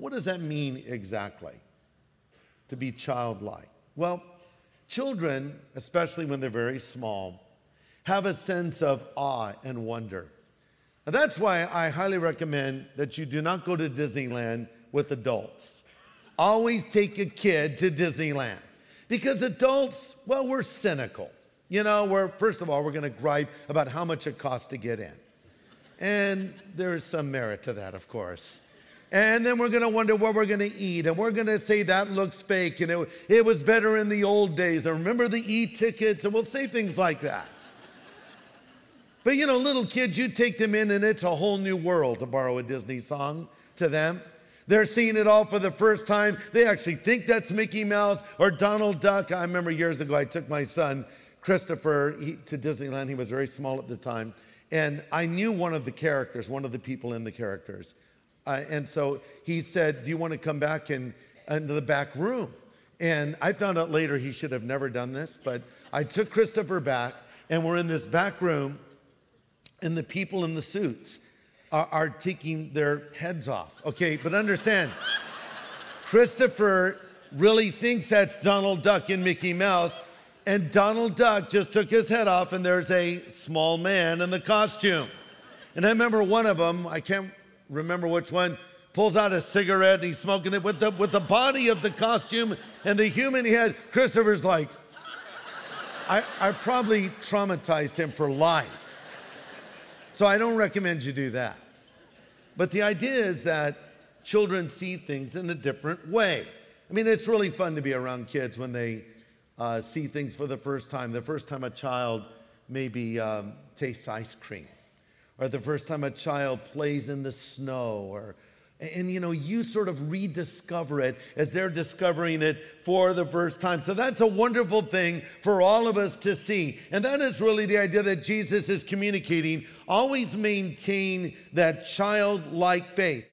What does that mean exactly, to be childlike? Well, children, especially when they're very small, have a sense of awe and wonder. And that's why I highly recommend that you do not go to Disneyland with adults. Always take a kid to Disneyland. Because adults, well, we're cynical. You know, first of all, we're going to gripe about how much it costs to get in. And there's some merit to that, of course. And then we're going to wonder what we're going to eat. And we're going to say that looks fake. And it was better in the old days. Or remember the e-tickets? And we'll say things like that. But, you know, little kids, you take them in and it's a whole new world, to borrow a Disney song, to them. They're seeing it all for the first time. They actually think that's Mickey Mouse or Donald Duck. I remember years ago, I took my son, Christopher, to Disneyland. He was very small at the time. And I knew one of the characters, one of the people in the characters. And so he said, do you want to come back into the back room? And I found out later he should have never done this, but I took Christopher back, and we're in this back room, and the people in the suits are taking their heads off. Okay, but understand, Christopher really thinks that's Donald Duck and Mickey Mouse, and Donald Duck just took his head off, and there's a small man in the costume. And I remember one of them, I can't remember which one, pulls out a cigarette, and he's smoking it with the body of the costume and the human head. Christopher's like, I probably traumatized him for life. So I don't recommend you do that. But the idea is that children see things in a different way. I mean, it's really fun to be around kids when they see things for the first time. The first time a child maybe tastes ice cream, or the first time a child plays in the snow, and you know, you sort of rediscover it as they're discovering it for the first time. So that's a wonderful thing for all of us to see. And that is really the idea that Jesus is communicating. Always maintain that childlike faith.